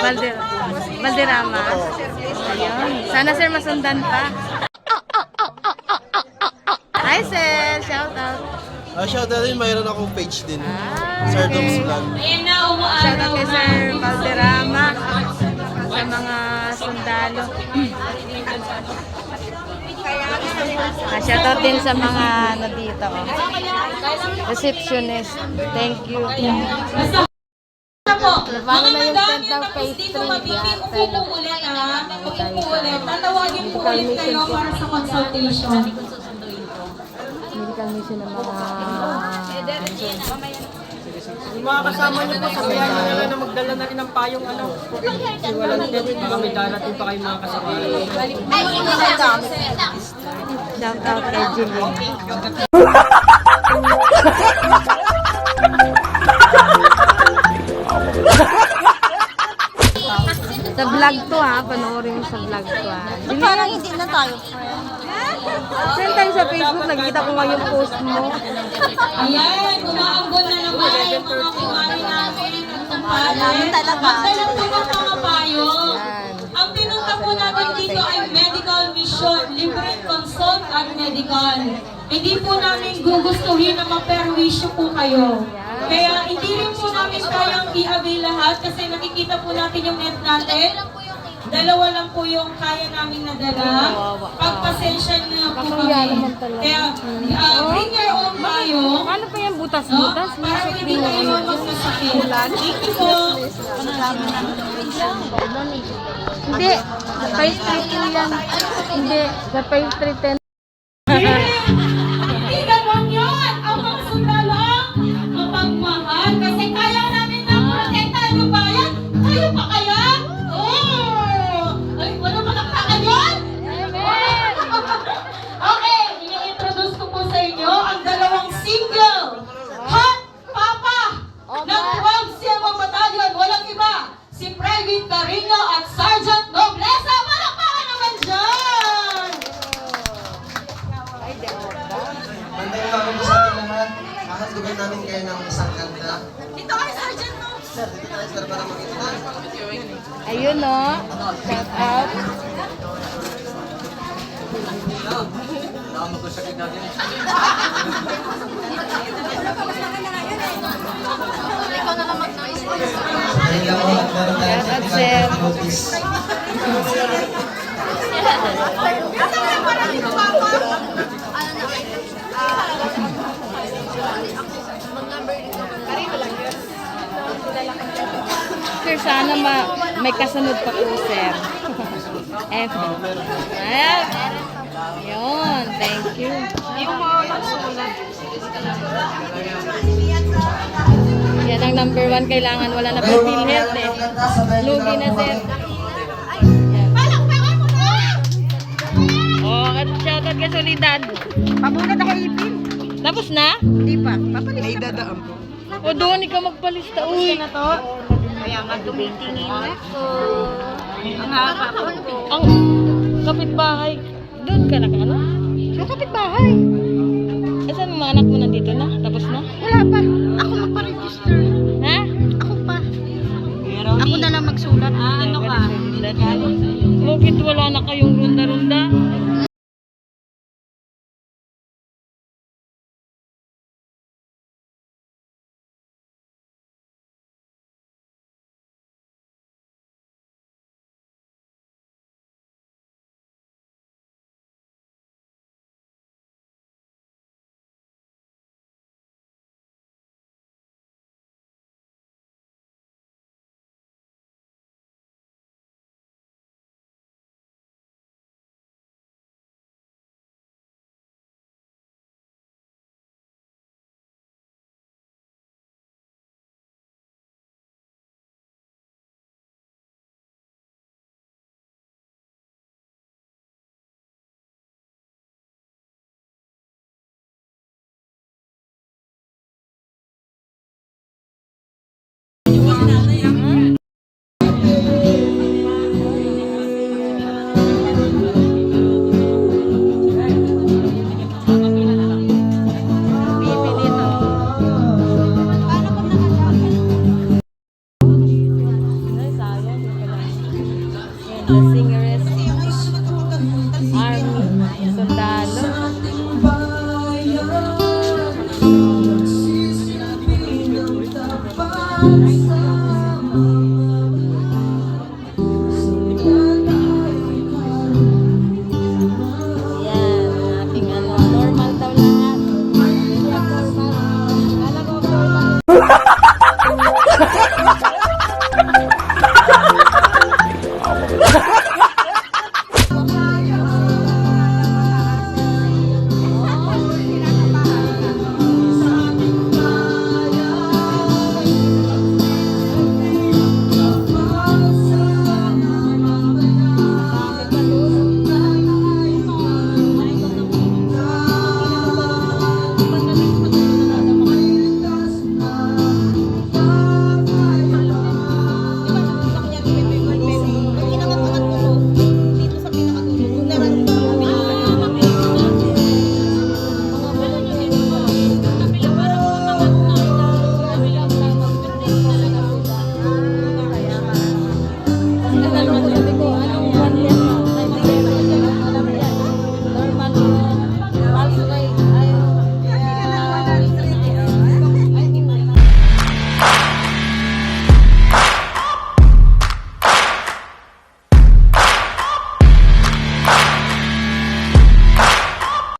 Valderrama. Ayun. Sana sir masundan pa. Hi sir, shout out. Shoutout din, mayroon akong page din. Sir Doms Vlog. Shout out kay Sir Valderrama sa mga sundalo. Shout out din sa mga ano dito. Receptionist. Thank you. Mga madami tapos dito upo po ulit ha. Upo po ulit. Tatawagin po ulit kayo para sa consultation. Medical mission ng mga... Yung mga kasama niyo po, sabihan niyo na lang na magdala na rin ng payong ano. Kasi walang tent, baka may darating pa kayong mga kasama. Shout out kay Jimmy. Sa vlog to ha, panoorin mo sa vlog to ha. Parang hindi na tayo. Send tayo sa Facebook, nakikita ko nga yung post mo. Ayan, umaambon na naman yung mga kumari namin. Namin talaga. Magdala po ng mga payo. Ang pinunta po natin dito ay medical mission, libreng consult at medical. Hindi po namin gugustuhin na maperwisyo po kayo. Kaya hindi rin po namin kayang i-avail lahat kasi nakikita po natin yung net natin. Dalawa lang po yung kaya namin nadala. Pagpasensya na po kami. Kaya bring your own payo. Ano pa yan, butas-butas? Para hindi kayo magsasakit. Thank you po. Hindi, sa Pine Street yan. Hindi, sa Pine Street 10. Hindi ganun yun. Ang mga sundalo, mapagmahal. Kasi kaya namin ng protektahan yung bayan. Kayo pa kaya? Ay, wala malaktakan yun? Okay, i-introduce ko po sa inyo ang dalawang single hot papa ng 12 Silver Battalion. Walang iba, si Private Carino at Sergeant Noblesa. Malakpakan naman dyan! Mandayin namin po sa ating lahat. Kakasugay namin kayo ng isang kanta. Dito kay Sergeant Nobs. Sir, dito tayo sir para makita. Ayun o, shout out. Ayun lang po, at meron tayo sa technical difficulties. Sir, sana may kasunod pa po, sir. F. Yun, thank you. Yung mga nagsulat. Yan ang number 1, kailangan wala na pong PhilHealth eh. Lugi na, sir. Yan. Oh, at shoutout kay Solidad. Pabulat ako ipin. Tapos na? Hindi pa. Papalis ka pa. O doon ikaw magpalista. Uy, na to. Kaya nga tumitingin ako. Ang haba po. ang kapitbahay. Doon ka na ka, ano? Yung kapitbahay. Eh, saan mga anak mo nandito na? Tapos na? Wala pa. Ako magpa-register. Ha? Ako pa. Ako na lang magsulat. Ano ka? Bakit wala na kayong runda-runda? The Singeres.